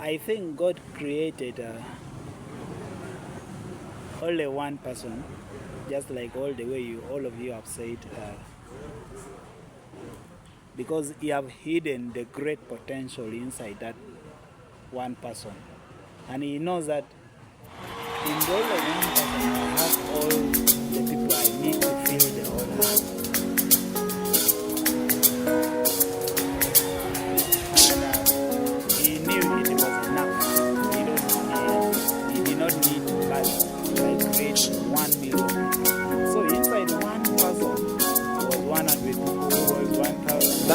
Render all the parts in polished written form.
I think God created only one person, just like all of you have said, because He have hidden the great potential inside that one person, and He knows that in the only one person I have all the people I need to fill the whole earth. He knew it was enough. He did not need to create 1 million. So inside one person was 100 people, was 1,000.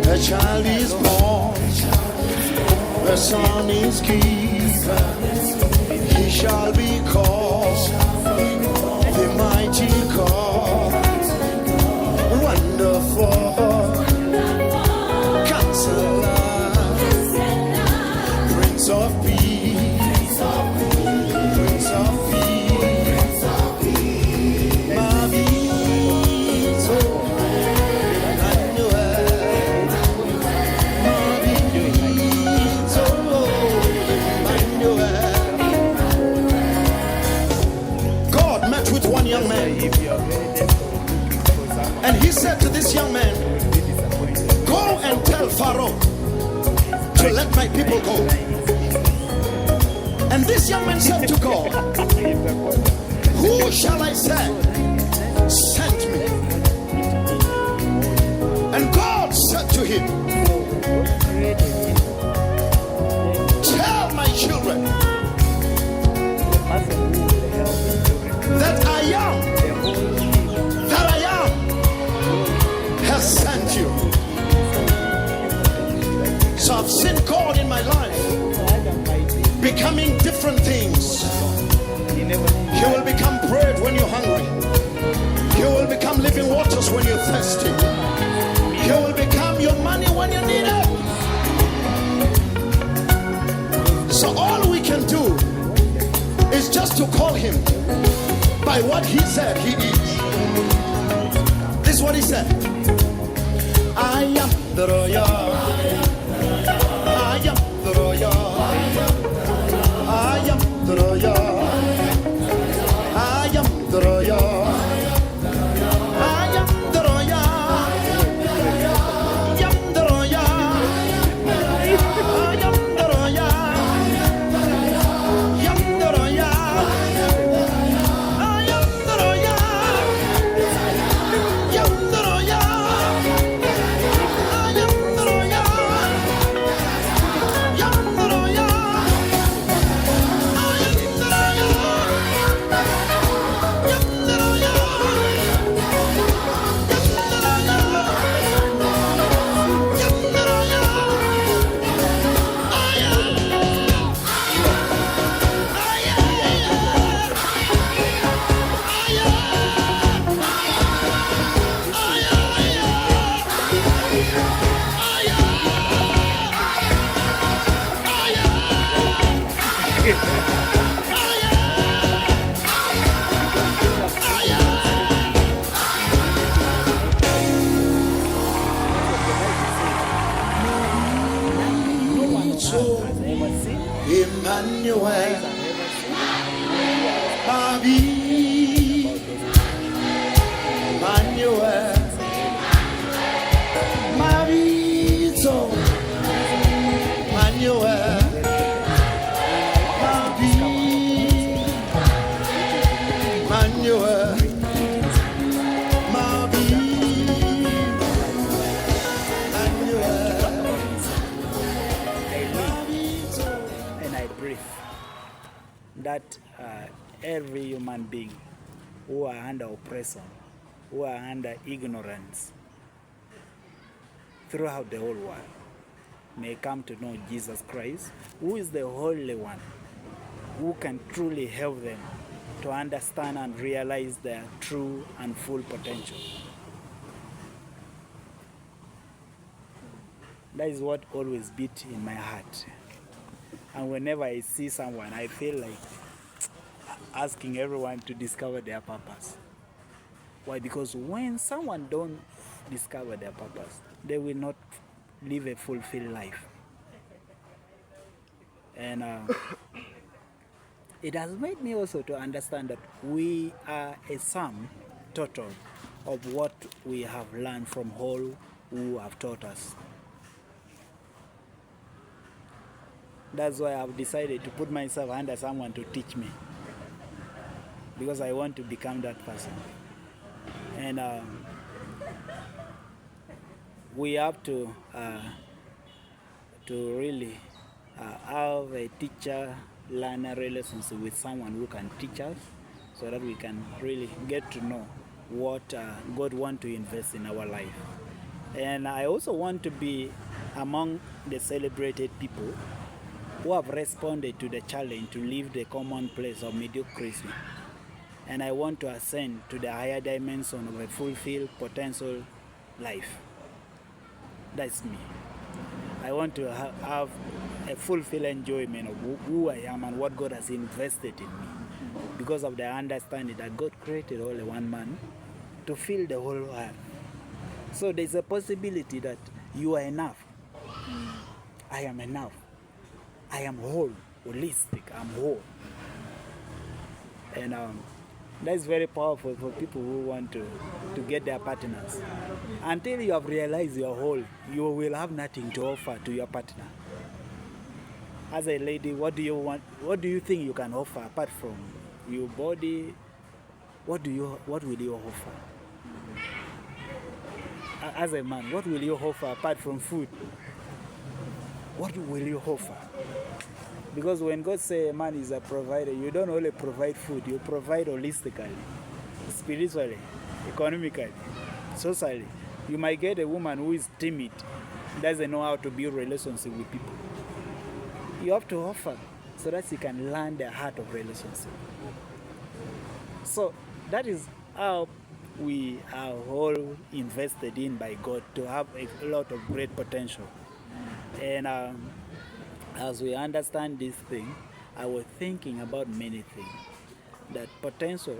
A child is born, a son is given, he shall be called the mighty God, wonderful Counselor, Prince of Peace, Prince of Peace, Mavito. One young man, and he said to this young man, go and tell Pharaoh to let my people go. And this young man said to God, who shall I send? Send me. And God said to him, tell my children that I am has sent you. So I've seen God in my life becoming different things. He will become bread when you're hungry. He will become living waters when you're thirsty. He will become your money when you need it. So all we can do is just to call him by what he said he is. This is what he said. I am the royal. I am the royal. I am the royal. I am the royal. I am the royal. I am the royal. I am the royal. I am the royal. I am the royal. every human being who are under oppression, who are under ignorance throughout the whole world may come to know Jesus Christ, who is the only one who can truly help them to understand and realize their true and full potential. That is what always beats in my heart. And whenever I see someone, I feel like asking everyone to discover their purpose. Why? Because when someone don't discover their purpose, they will not live a fulfilled life. And it has made me also to understand that we are a sum total of what we have learned from all who have taught us. That's why I've decided to put myself under someone to teach me, because I want to become that person. And we have to really have a teacher-learner relationship with someone who can teach us, so that we can really get to know what God wants to invest in our life. And I also want to be among the celebrated people who have responded to the challenge to leave the commonplace of mediocrity. And I want to ascend to the higher dimension of a fulfilled potential life. That's me. I want to have a fulfilled enjoyment of who I am and what God has invested in me, because of the understanding that God created only one man to fill the whole earth. So there's a possibility that you are enough. I am enough. I am whole, holistic, I'm whole. And that's very powerful for people who want to get their partners. Until you have realized you're whole, you will have nothing to offer to your partner. As a lady, what do you want? What do you think you can offer apart from your body? What will you offer? As a man, what will you offer apart from food? What will you offer? Because when God says a man is a provider, you don't only provide food, you provide holistically, spiritually, economically, socially. You might get a woman who is timid, doesn't know how to build relationship with people. You have to offer so that you can learn the heart of relationship. So that is how we are all invested in by God to have a lot of great potential. And as we understand this thing, I was thinking about many things. That potential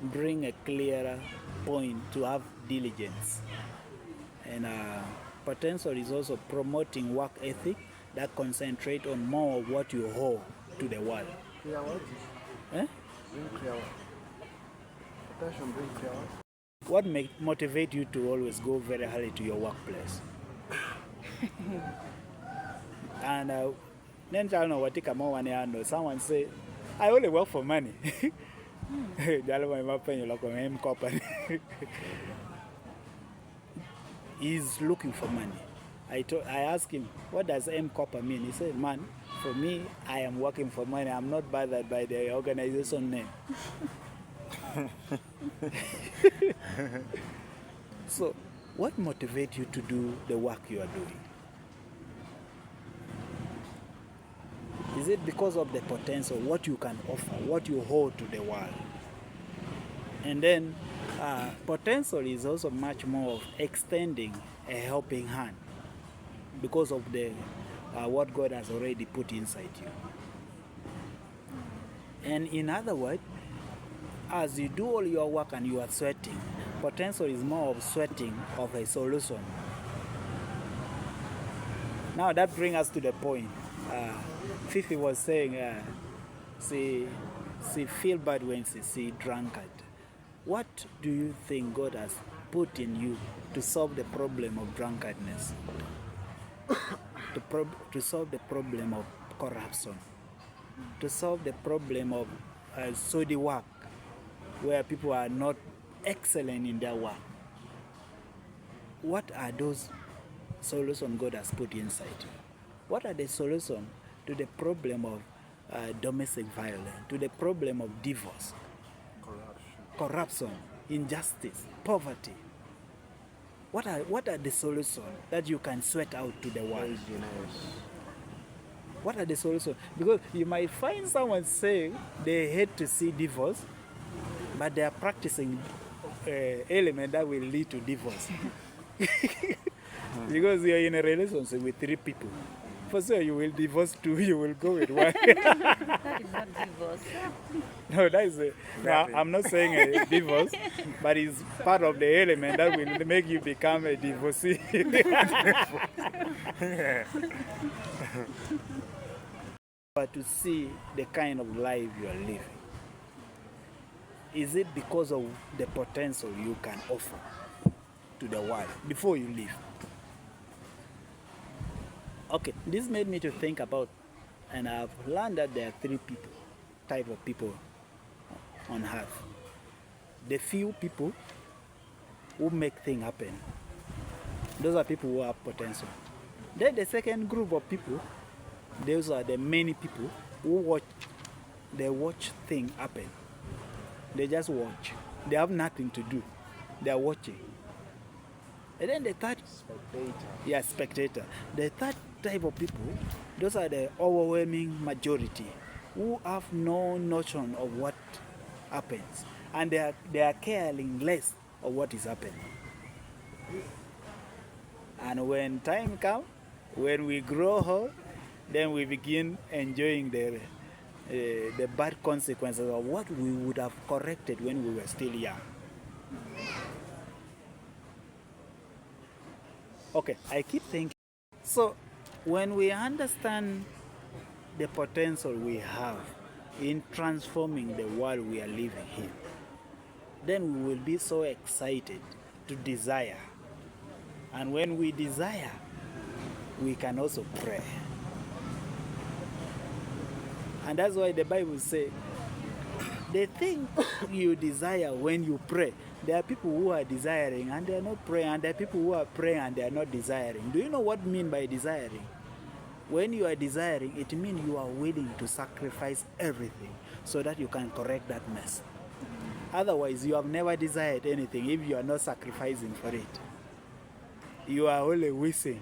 bring a clearer point to have diligence. And potential is also promoting work ethic that concentrate on more of what you owe to the world. Clear what? Eh? Bring clear what? Potential bring clear what? What may motivate you to always go very early to your workplace? And then I know what someone say, I only work for money. He's looking for money. I asked him, what does M-Copper mean? He said, man, for me, I am working for money. I'm not bothered by the organization name. So, what motivates you to do the work you are doing? Is it because of the potential, what you can offer, what you hold to the world? And then potential is also much more of extending a helping hand because of the what God has already put inside you. And in other words, as you do all your work and you are sweating, potential is more of sweating of a solution. Now that brings us to the point. Fifi was saying, she feel bad when she see drunkard. What do you think God has put in you to solve the problem of drunkardness? To solve the problem of corruption? To solve the problem of shoddy work, where people are not excellent in their work? What are those solutions God has put inside you? What are the solutions to the problem of domestic violence, to the problem of divorce, corruption, injustice, poverty. What are the solutions that you can sweat out to the world? What are the solutions? Because you might find someone saying they hate to see divorce, but they are practicing element that will lead to divorce. Because you are in a relationship with 3 people. For sure, you will divorce 2, you will go with 1. That is not divorce. No, that is I'm not saying a divorce, but it's part of the element that will make you become a divorcee. But to see the kind of life you are living, is it because of the potential you can offer to the world before you leave? Okay, this made me to think about, and I've learned that there are 3 type of people on earth. The few people who make things happen. Those are people who have potential. Then the second group of people, those are the many people who watch things happen. They just watch. They have nothing to do. They are watching. And then the third spectator. The third type of people, those are the overwhelming majority who have no notion of what happens, and they are caring less of what is happening. And when time comes, when we grow old, then we begin enjoying the bad consequences of what we would have corrected when we were still young. Okay, I keep thinking. So, when we understand the potential we have in transforming the world we are living in, then we will be so excited to desire. And when we desire, we can also pray. And that's why the Bible says, the thing you desire when you pray, there are people who are desiring and they are not praying, and there are people who are praying and they are not desiring. Do you know what I mean by desiring? When you are desiring, it means you are willing to sacrifice everything so that you can correct that mess. Otherwise, you have never desired anything if you are not sacrificing for it. You are only wishing.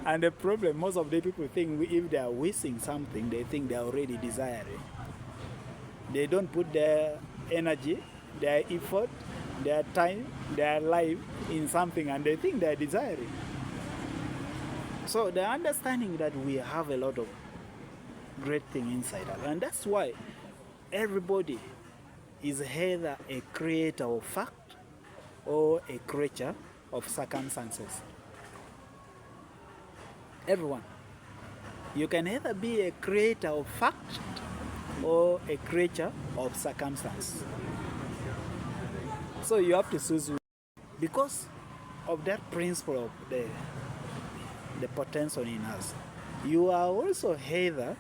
And the problem, most of the people think if they are wishing something, they think they are already desiring. They don't put their energy, their effort, their time, their life in something, and they think they are desiring. So the understanding that we have a lot of great things inside us, and that's why everybody is either a creator of fact or a creature of circumstances. Everyone. You can either be a creator of fact or a creature of circumstance. So you have to choose, because of that principle of the potential in us. You are also either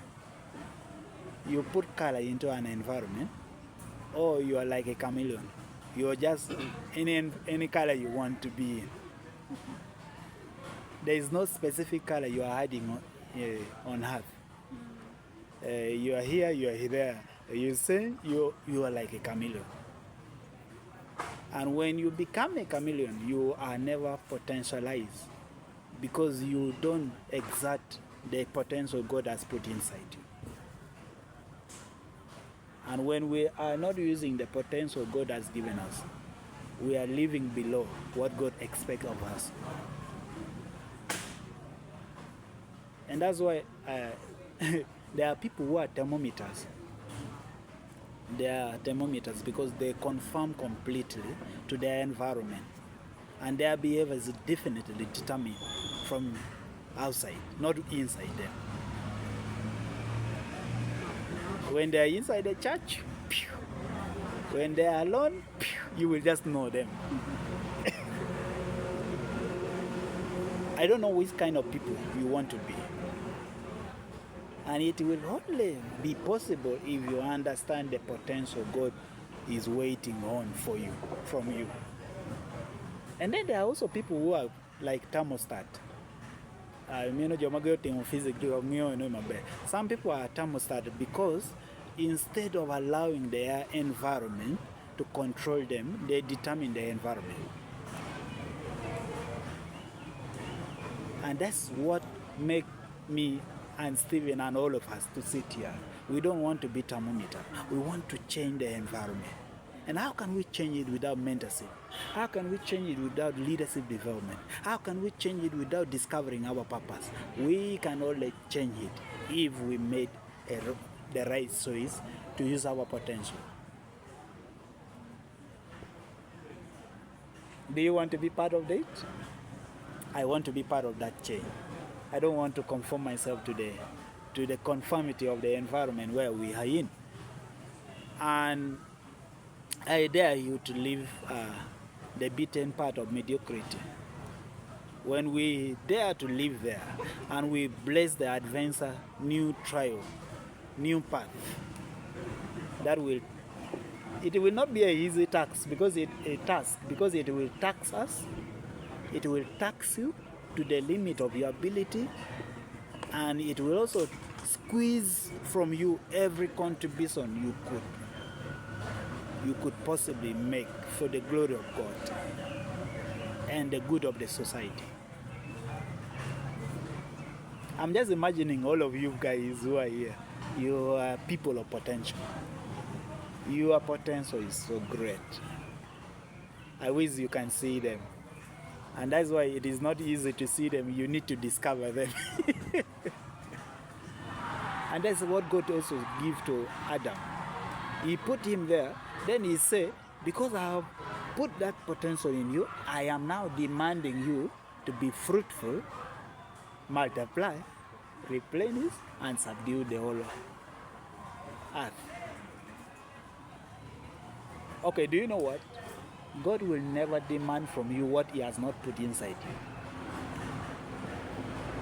you put color into an environment, or you are like a chameleon. You are just in any color you want to be in. There is no specific color you are hiding on earth. You are here, you are there. You say you are like a chameleon. And when you become a chameleon, you are never potentialized, because you don't exert the potential God has put inside you. And when we are not using the potential God has given us, we are living below what God expects of us. And that's why there are people who are thermometers. They are thermometers because they conform completely to their environment. And their behavior is definitely determined from outside, not inside them. When they are inside the church, pew. When they are alone, pew, you will just know them. I don't know which kind of people you want to be. And it will only be possible if you understand the potential God is waiting on for you, from you. And then there are also people who are like thermostat. Some people are thermostat because instead of allowing their environment to control them, they determine the environment. And that's what makes me and Stephen and all of us to sit here. We don't want to be thermometer. We want to change the environment. And how can we change it without mentorship? How can we change it without leadership development? How can we change it without discovering our purpose? We can only change it if we made the right choice to use our potential. Do you want to be part of it? I want to be part of that change. I don't want to conform myself to the conformity of the environment where we are in. And I dare you to leave the beaten path of mediocrity. When we dare to live there and we bless the adventure, new trial, new path, it will not be an easy task because it will tax us. It will tax you to the limit of your ability, and it will also squeeze from you every contribution you could possibly make for the glory of God and the good of the society. I'm just imagining all of you guys who are here. You are people of potential. Your potential is so great. I wish you can see them. And that's why it is not easy to see them. You need to discover them. And that's what God also gave to Adam. He put him there. Then he said, because I have put that potential in you, I am now demanding you to be fruitful, multiply, replenish, and subdue the whole earth. Okay, do you know what? God will never demand from you what He has not put inside you.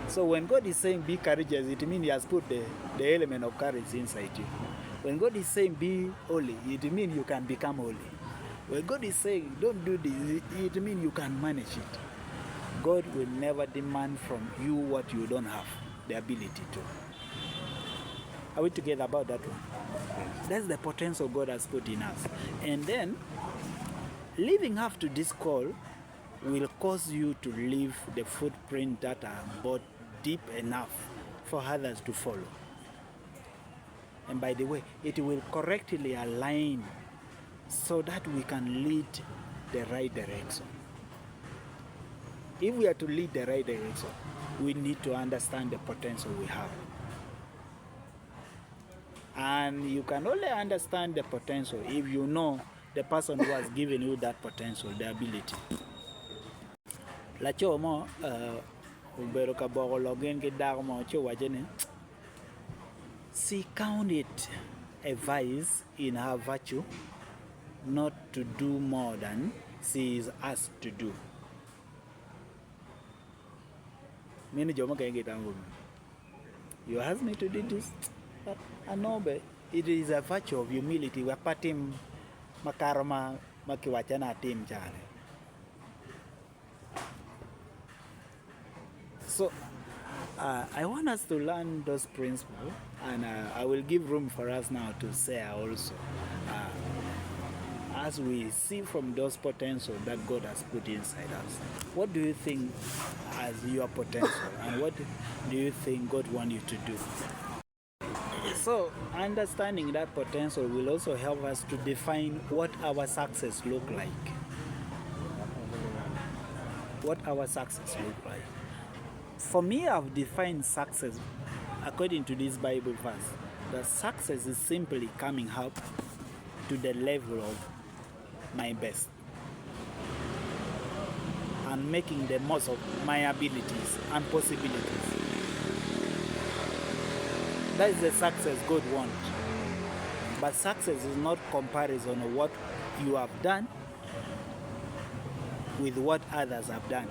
So when God is saying be courageous, it means He has put the element of courage inside you. When God is saying be holy, it means you can become holy. When God is saying don't do this, it means you can manage it. God will never demand from you what you don't have the ability to. Are we together about that one? That's the potential God has put in us. And then living up to this call will cause you to leave the footprint that are both deep enough for others to follow. And by the way, it will correctly align so that we can lead the right direction. If we are to lead the right direction, we need to understand the potential we have. And you can only understand the potential if you know the person who has given you that potential, the ability. La chomo ubero ka boko logen ke darmo cho wajene. She count it a vice in her virtue not to do more than she is asked to do. Many jomo can get angry. You asked me to do this, but I know, but it is a virtue of humility. We're parting makarma makiwachana team chale. So I want us to learn those principles, and I will give room for us now to share also. As we see from those potential that God has put inside us, what do you think as your potential, and what do you think God wants you to do? So understanding that potential will also help us to define what our success look like. What our success look like. For me, I've defined success according to this Bible verse. That success is simply coming up to the level of my best and making the most of my abilities and possibilities. That is the success God wants. But success is not comparison of what you have done with what others have done.